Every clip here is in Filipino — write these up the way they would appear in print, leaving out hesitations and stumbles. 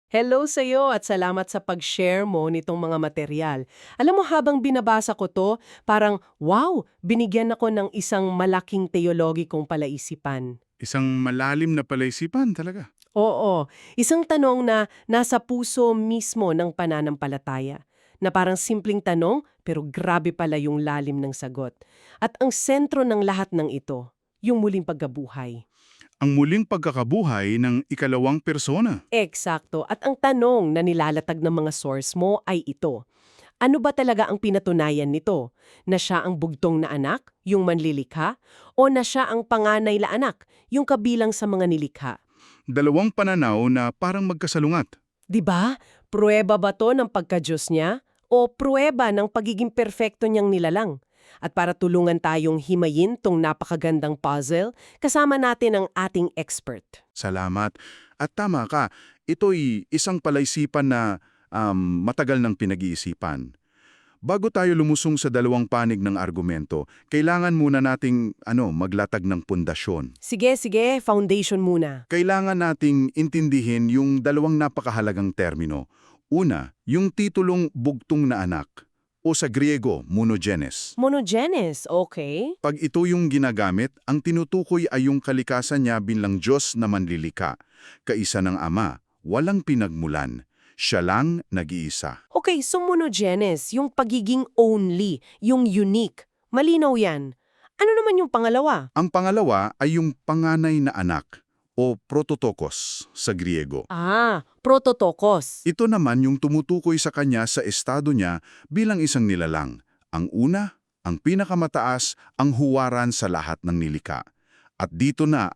Hello sa'yo at salamat sa pag-share mo nitong mga material. Alam mo, habang binabasa ko to, parang, wow, binigyan ako ng isang malaking teologikong palaisipan. Isang malalim na palaisipan talaga. Oo, isang tanong na nasa puso mismo ng pananampalataya. Na parang simpleng tanong, pero grabe pala yung lalim ng sagot. At ang sentro ng lahat ng ito, yung muling pagkabuhay. Ang muling pagkakabuhay ng ikalawang persona. Eksakto. At ang tanong na nilalatag ng mga source mo ay ito. Ano ba talaga ang pinatunayan nito? Na siya ang bugtong na anak, yung manlilikha? O na siya ang panganay na anak, yung kabilang sa mga nilikha? Dalawang pananaw na parang magkasalungat. 'Di ba? Pruweba ba to ng pagka-Diyos niya? O pruweba ng pagiging perpekto niyang nilalang? At para tulungan tayong himayin tong napakagandang puzzle, kasama natin ang ating expert. Salamat. At tama ka, ito'y isang palaisipan na matagal ng pinag-iisipan. Bago tayo lumusong sa dalawang panig ng argumento, kailangan muna nating maglatag ng pundasyon. Sige, foundation muna. Kailangan nating intindihin yung dalawang napakahalagang termino. Una, yung titulong bugtong na anak, o sa Griego, monogenes. Monogenes, okay? Pag ito yung ginagamit, ang tinutukoy ay yung kalikasan niya bilang Diyos na manlilika, kaisa ng Ama, walang pinagmulan. Siya lang nag-iisa. Okay, so monogenes, yung pagiging only, yung unique. Malinaw yan. Ano naman yung pangalawa? Ang pangalawa ay yung panganay na anak, o prototokos sa Griego. Prototokos. Ito naman yung tumutukoy sa kanya sa estado niya bilang isang nilalang. Ang una, ang pinakamataas, ang huwaran sa lahat ng nilika. At dito na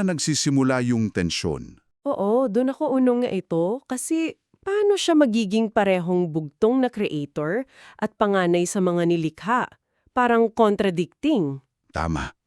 nagsisimula yung tensyon. Oo, doon ako unong nga ito kasi paano siya magiging parehong bugtong na creator at panganay sa mga nilikha? Parang contradicting. Tama.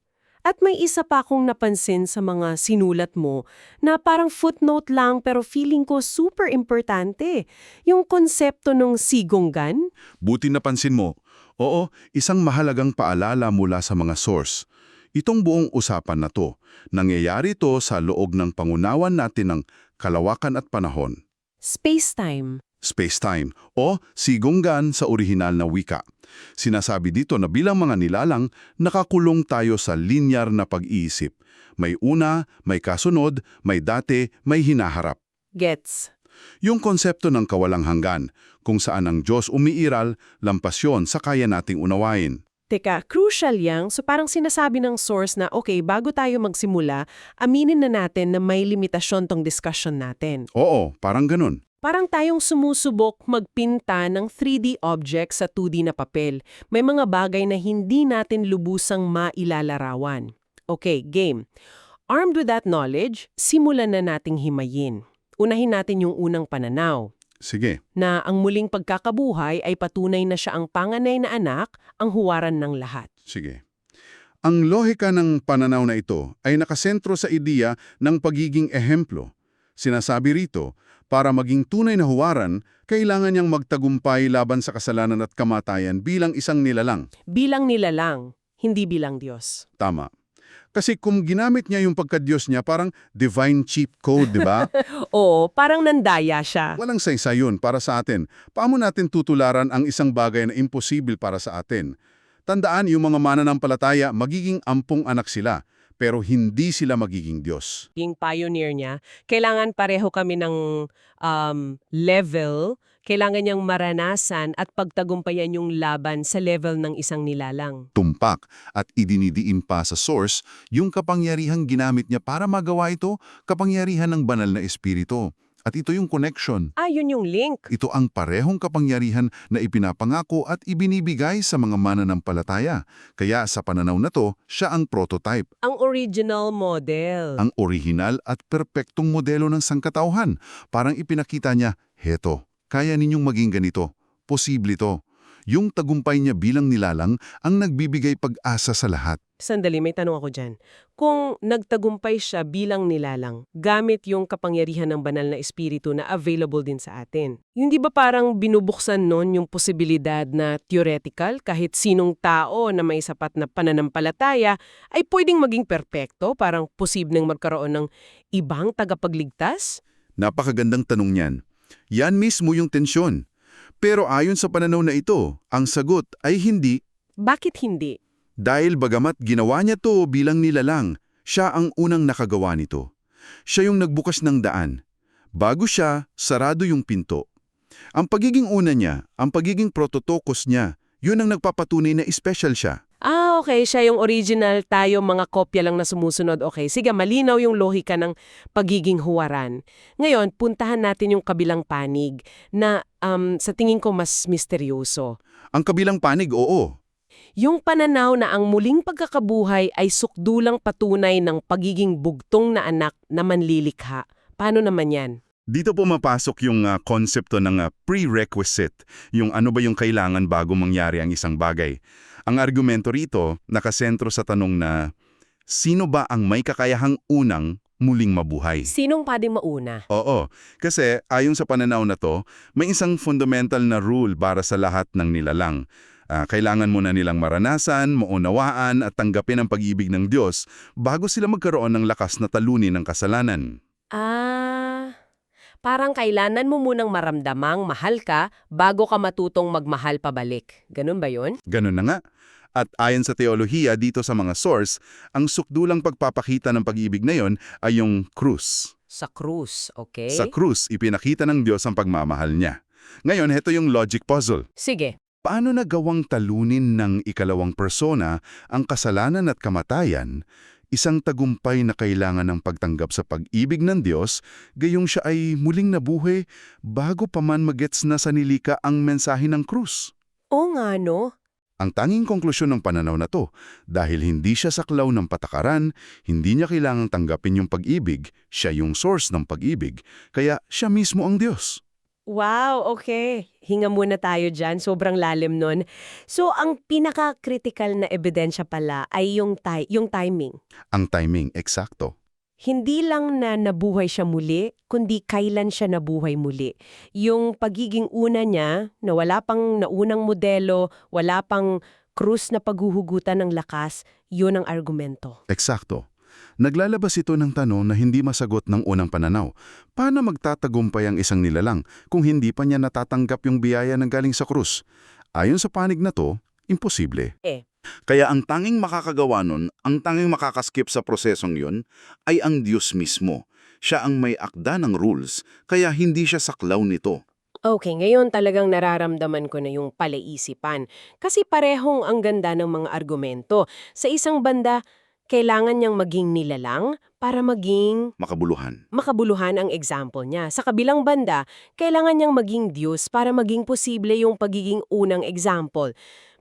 At may isa pa akong napansin sa mga sinulat mo na parang footnote lang pero feeling ko super importante. Yung konsepto ng sigonggan. Buti napansin mo. Oo, isang mahalagang paalala mula sa mga source. Itong buong usapan na to, nangyayari to sa loob ng pangunawan natin ng kalawakan at panahon. Space-time. Space-time o sigunggan sa orihinal na wika. Sinasabi dito na bilang mga nilalang, nakakulong tayo sa linyar na pag-iisip. May una, may kasunod, may dati, may hinaharap. Gets. Yung konsepto ng kawalang hanggan, kung saan ang Diyos umiiral, lampas yun sa kaya nating unawain. Teka, crucial yang. So parang sinasabi ng source na okay, bago tayo magsimula, aminin na natin na may limitasyon tong discussion natin. Oo, parang ganun. Parang tayong sumusubok magpinta ng 3D object sa 2D na papel. May mga bagay na hindi natin lubusang mailalarawan. Okay, game. Armed with that knowledge, simulan na nating himayin. Unahin natin yung unang pananaw. Sige. Na ang muling pagkakabuhay ay patunay na siya ang panganay na anak, ang huwaran ng lahat. Sige. Ang lohika ng pananaw na ito ay nakasentro sa ideya ng pagiging ehemplo. Sinasabi rito, para maging tunay na huwaran, kailangan niyang magtagumpay laban sa kasalanan at kamatayan bilang isang nilalang. Bilang nilalang, hindi bilang Diyos. Tama. Kasi kung ginamit niya yung pagka-Diyos niya, parang divine cheat code, di ba? Oo, parang nandaya siya. Walang saysay yun para sa atin. Paano natin tutularan ang isang bagay na imposible para sa atin? Tandaan, yung mga mananampalataya, magiging ampong anak sila, pero hindi sila magiging Diyos. Yung pioneer niya, kailangan pareho kami ng level, kailangan niyang maranasan at pagtagumpayan yung laban sa level ng isang nilalang. Tumpak at idinidiin pa sa source yung kapangyarihang ginamit niya para magawa ito, kapangyarihan ng banal na espiritu. At ito yung connection. Yun yung link. Ito ang parehong kapangyarihan na ipinapangako at ibinibigay sa mga mananampalataya. Kaya sa pananaw na to, siya ang prototype. Ang original model. Ang orihinal at perpektong modelo ng sangkatauhan. Parang ipinakita niya, heto, kaya ninyong maging ganito. Posible to. Yung tagumpay niya bilang nilalang ang nagbibigay pag-asa sa lahat. Sandali, may tanong ako dyan. Kung nagtagumpay siya bilang nilalang, gamit yung kapangyarihan ng banal na espiritu na available din sa atin, hindi ba parang binubuksan nun yung posibilidad na theoretical kahit sinong tao na may sapat na pananampalataya ay pwedeng maging perpekto, parang posibleng magkaroon ng ibang tagapagligtas? Napakagandang tanong niyan. Yan mismo yung tensyon. Pero ayon sa pananaw na ito, ang sagot ay hindi. Bakit hindi? Dahil bagamat ginawa niya to bilang nilalang, siya ang unang nakagawa nito. Siya yung nagbukas ng daan. Bago siya, sarado yung pinto. Ang pagiging una niya, ang pagiging prototokos niya, yun ang nagpapatunay na special siya. Okay, siya yung original, tayo mga kopya lang na sumusunod. Okay, sige, malinaw yung lohika ng pagiging huwaran. Ngayon, puntahan natin yung kabilang panig na sa tingin ko mas misteryoso. Ang kabilang panig, oo. Yung pananaw na ang muling pagkakabuhay ay sukdulang patunay ng pagiging bugtong na anak na manlilikha. Paano naman yan? Dito pumapasok yung konsepto ng prerequisite, yung ano ba yung kailangan bago mangyari ang isang bagay. Ang argumento rito nakasentro sa tanong na, sino ba ang may kakayahang unang muling mabuhay? Sinong pwedeng mauna? Oo, kasi ayon sa pananaw na to, may isang fundamental na rule para sa lahat ng nilalang. Kailangan muna nilang maranasan, maunawaan at tanggapin ang pag-ibig ng Diyos bago sila magkaroon ng lakas na talunin ng kasalanan. Parang kailangan mo munang maramdamang mahal ka bago ka matutong magmahal pabalik. Ganun ba yun? Ganun na nga. At ayon sa teolohiya dito sa mga source, ang sukdulang pagpapakita ng pag-ibig na yon ay yung krus. Sa krus, okay? Sa krus, ipinakita ng Diyos ang pagmamahal niya. Ngayon, heto yung logic puzzle. Sige. Paano nagawang talunin ng ikalawang persona ang kasalanan at kamatayan, isang tagumpay na kailangan ng pagtanggap sa pag-ibig ng Diyos, gayong siya ay muling nabuhay bago pa man magets na sa nilika ang mensahe ng krus? Oo nga, no? Ang tanging konklusyon ng pananaw na to, dahil hindi siya saklaw ng patakaran, hindi niya kailangang tanggapin yung pag-ibig, siya yung source ng pag-ibig, kaya siya mismo ang Diyos. Wow, okay. Hinga muna tayo dyan. Sobrang lalim nun. So, ang pinaka-critical na ebidensya pala ay yung timing. Ang timing, eksakto. Hindi lang na nabuhay siya muli, kundi kailan siya nabuhay muli. Yung pagiging una niya, na wala pang naunang modelo, wala pang krus na paghuhugutan ng lakas, yun ang argumento. Eksakto. Naglalabas ito ng tanong na hindi masagot ng unang pananaw. Paano magtatagumpay ang isang nilalang kung hindi pa niya natatanggap yung biyaya ng galing sa krus? Ayon sa panig na to, imposible. Kaya ang tanging makakagawa nun, ang tanging makakaskip sa prosesong yun, ay ang Diyos mismo. Siya ang may akda ng rules, kaya hindi siya saklaw nito. Okay, ngayon talagang nararamdaman ko na yung palaisipan. Kasi parehong ang ganda ng mga argumento. Sa isang banda, kailangan niyang maging nilalang para maging makabuluhan ang example niya. Sa kabilang banda, kailangan niyang maging Diyos para maging posible yung pagiging unang example.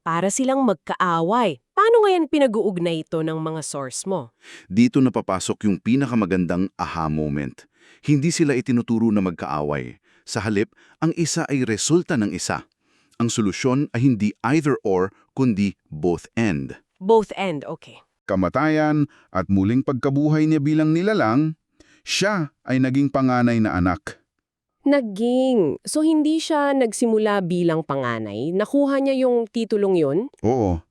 Para silang magkaaway. Paano ngayon pinag-uugnay ito ng mga source mo? Dito napapasok yung pinakamagandang aha moment. Hindi sila itinuturo na magkaaway. Sa halip, ang isa ay resulta ng isa. Ang solusyon ay hindi either or, kundi both end. Both end, okay. Kamatayan at muling pagkabuhay niya bilang nilalang, siya ay naging panganay na anak. So, hindi siya nagsimula bilang panganay? Nakuha niya yung titulong yun? Oo.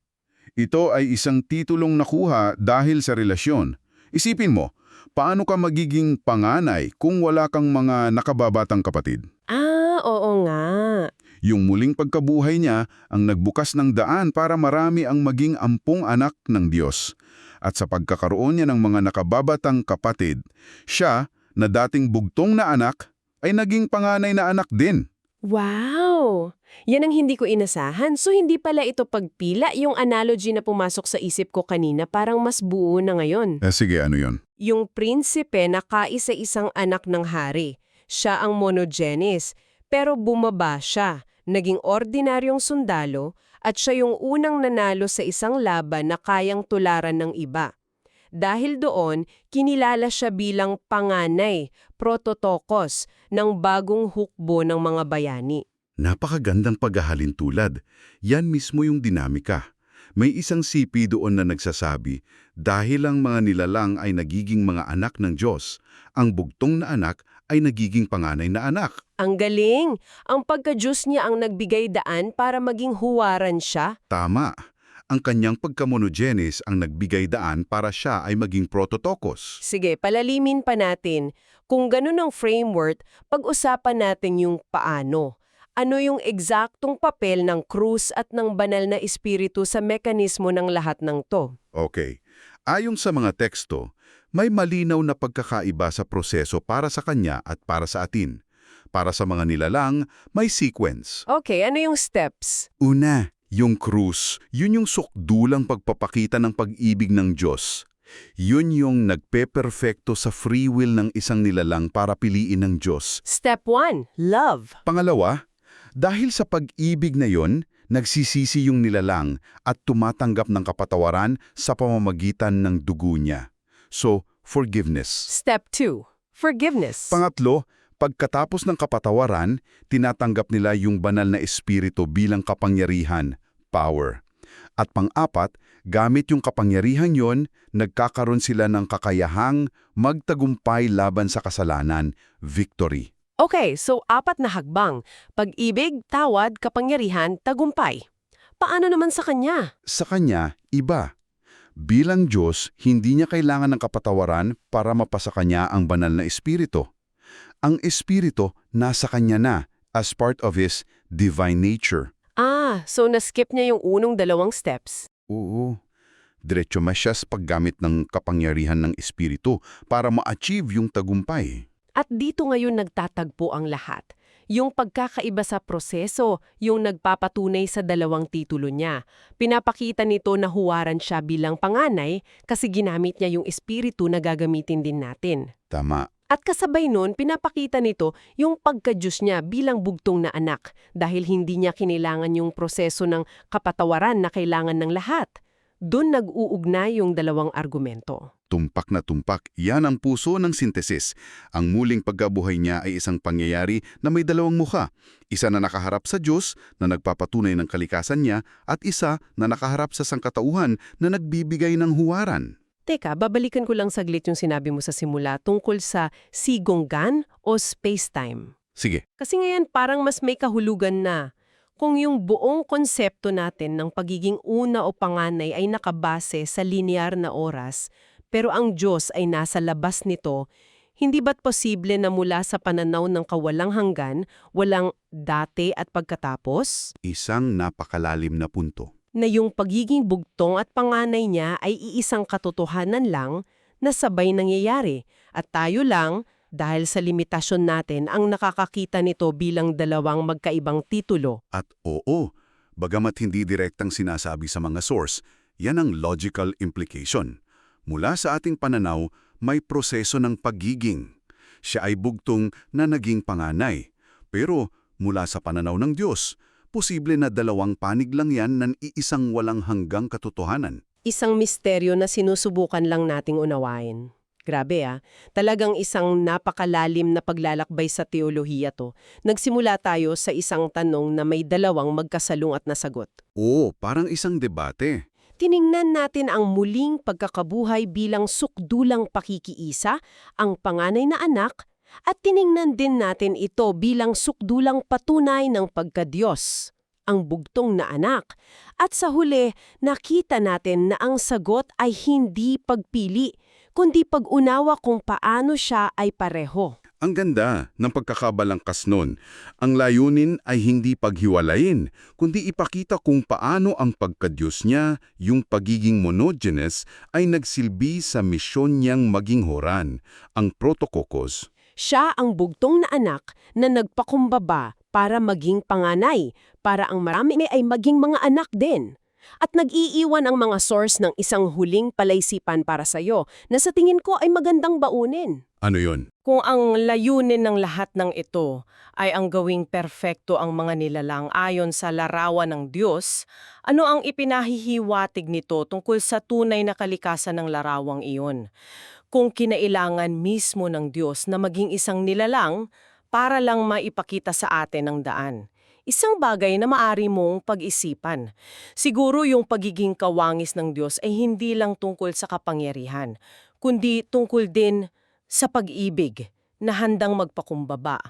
Ito ay isang titulong nakuha dahil sa relasyon. Isipin mo, paano ka magiging panganay kung wala kang mga nakababatang kapatid? Oo nga. Yung muling pagkabuhay niya ang nagbukas ng daan para marami ang maging ampong anak ng Diyos. At sa pagkakaroon niya ng mga nakababatang kapatid, siya na dating bugtong na anak ay naging panganay na anak din. Wow! Yan ang hindi ko inasahan. So, hindi pala ito pagpila. Yung analogy na pumasok sa isip ko kanina parang mas buo na ngayon. Sige, ano yon? Yung prinsipe na kaisa-isang anak ng hari. Siya ang monogenes. Pero bumaba siya. Naging ordinaryong sundalo at siya yung unang nanalo sa isang laban na kayang tularan ng iba. Dahil doon, kinilala siya bilang panganay, prototokos, ng bagong hukbo ng mga bayani. Napakagandang paghahalintulad. Yan mismo yung dinamika. May isang sipi doon na nagsasabi, dahil ang mga nilalang ay nagiging mga anak ng Diyos, ang bugtong na anak ay nagiging panganay na anak. Ang galing! Ang pagka-Diyos niya ang nagbigay daan para maging huwaran siya. Tama. Ang kanyang pagkamonogenes ang nagbigay daan para siya ay maging prototokos. Sige, palalimin pa natin. Kung ganun ang framework, pag-usapan natin yung paano. Ano yung eksaktong papel ng krus at ng banal na espiritu sa mekanismo ng lahat ng to? Okay. Ayon sa mga teksto, may malinaw na pagkakaiba sa proseso para sa kanya at para sa atin. Para sa mga nilalang, may sequence. Okay, ano yung steps? Una, yung krus, yun yung sukdulang pagpapakita ng pag-ibig ng Diyos. Yun yung nagpe-perfecto sa free will ng isang nilalang para piliin ng Diyos. Step 1, love. Pangalawa, dahil sa pag-ibig na yon, nagsisisi yung nilalang at tumatanggap ng kapatawaran sa pamamagitan ng dugo niya. So, forgiveness. Step 2, forgiveness. Pangatlo, pagkatapos ng kapatawaran, tinatanggap nila yung banal na espiritu bilang kapangyarihan, power. At pang-apat, gamit yung kapangyarihan yon, nagkakaroon sila ng kakayahang magtagumpay laban sa kasalanan, victory. Okay, so 4 na hagbang. Pag-ibig, tawad, kapangyarihan, tagumpay. Paano naman sa kanya? Sa kanya, iba. Bilang Diyos, hindi niya kailangan ng kapatawaran para mapasa kanya ang banal na espiritu. Ang espiritu nasa kanya na as part of His divine nature. So na-skip niya yung unong 2 steps. Oo. Diretso siya sa paggamit ng kapangyarihan ng espiritu para ma-achieve yung tagumpay. At dito ngayon nagtatagpo ang lahat. Yung pagkakaiba sa proseso, yung nagpapatunay sa 2 titulo niya. Pinapakita nito na huwaran siya bilang panganay kasi ginamit niya yung espiritu na gagamitin din natin. Tama. At kasabay nun, pinapakita nito yung pagka-Diyos niya bilang bugtong na anak dahil hindi niya kinailangan yung proseso ng kapatawaran na kailangan ng lahat. Doon nag-uugnay yung 2 argumento. Tumpak na tumpak, yan ang puso ng sintesis. Ang muling pagkabuhay niya ay isang pangyayari na may 2 mukha. Isa na nakaharap sa Diyos na nagpapatunay ng kalikasan niya at isa na nakaharap sa sangkatauhan na nagbibigay ng huwaran. Teka, babalikan ko lang saglit yung sinabi mo sa simula tungkol sa sigonggan o space-time. Sige. Kasi ngayon parang mas may kahulugan na. Kung yung buong konsepto natin ng pagiging una o panganay ay nakabase sa linear na oras, pero ang Diyos ay nasa labas nito, hindi ba't posible na mula sa pananaw ng kawalang hanggan, walang dati at pagkatapos? Isang napakalalim na punto. Na yung pagiging bugtong at panganay niya ay iisang katotohanan lang na sabay nangyayari at tayo lang, dahil sa limitasyon natin, ang nakakakita nito bilang 2 magkaibang titulo. At oo, bagamat hindi direktang sinasabi sa mga source, yan ang logical implication. Mula sa ating pananaw, may proseso ng pagiging. Siya ay bugtong na naging panganay. Pero mula sa pananaw ng Diyos, posible na 2 panig lang yan ng iisang walang hanggang katotohanan. Isang misteryo na sinusubukan lang nating unawain. Grabe talagang isang napakalalim na paglalakbay sa teolohiya to. Nagsimula tayo sa isang tanong na may 2 magkasalungat na sagot. Oo, parang isang debate. Tiningnan natin ang muling pagkakabuhay bilang sukdulang pakikiisa, ang panganay na anak, at tiningnan din natin ito bilang sukdulang patunay ng pagkadiyos, ang bugtong na anak. At sa huli, nakita natin na ang sagot ay hindi pagpili, kundi pag-unawa kung paano siya ay pareho. Ang ganda ng pagkakabalangkas nun. Ang layunin ay hindi paghiwalayin, kundi ipakita kung paano ang pagkadyos niya, yung pagiging monogenes, ay nagsilbi sa misyon niyang maging horan, ang protokokos. Siya ang bugtong na anak na nagpakumbaba para maging panganay, para ang marami ay maging mga anak din. At nag-iiwan ang mga source ng isang huling palaisipan para sa'yo na sa tingin ko ay magandang baunin. Ano yon? Kung ang layunin ng lahat ng ito ay ang gawing perpekto ang mga nilalang ayon sa larawan ng Diyos, ano ang ipinahihiwatig nito tungkol sa tunay na kalikasan ng larawang iyon? Kung kinailangan mismo ng Diyos na maging isang nilalang para lang maipakita sa atin ang daan. Isang bagay na maari mong pag-isipan. Siguro yung pagiging kawangis ng Diyos ay hindi lang tungkol sa kapangyarihan, kundi tungkol din sa pag-ibig na handang magpakumbaba.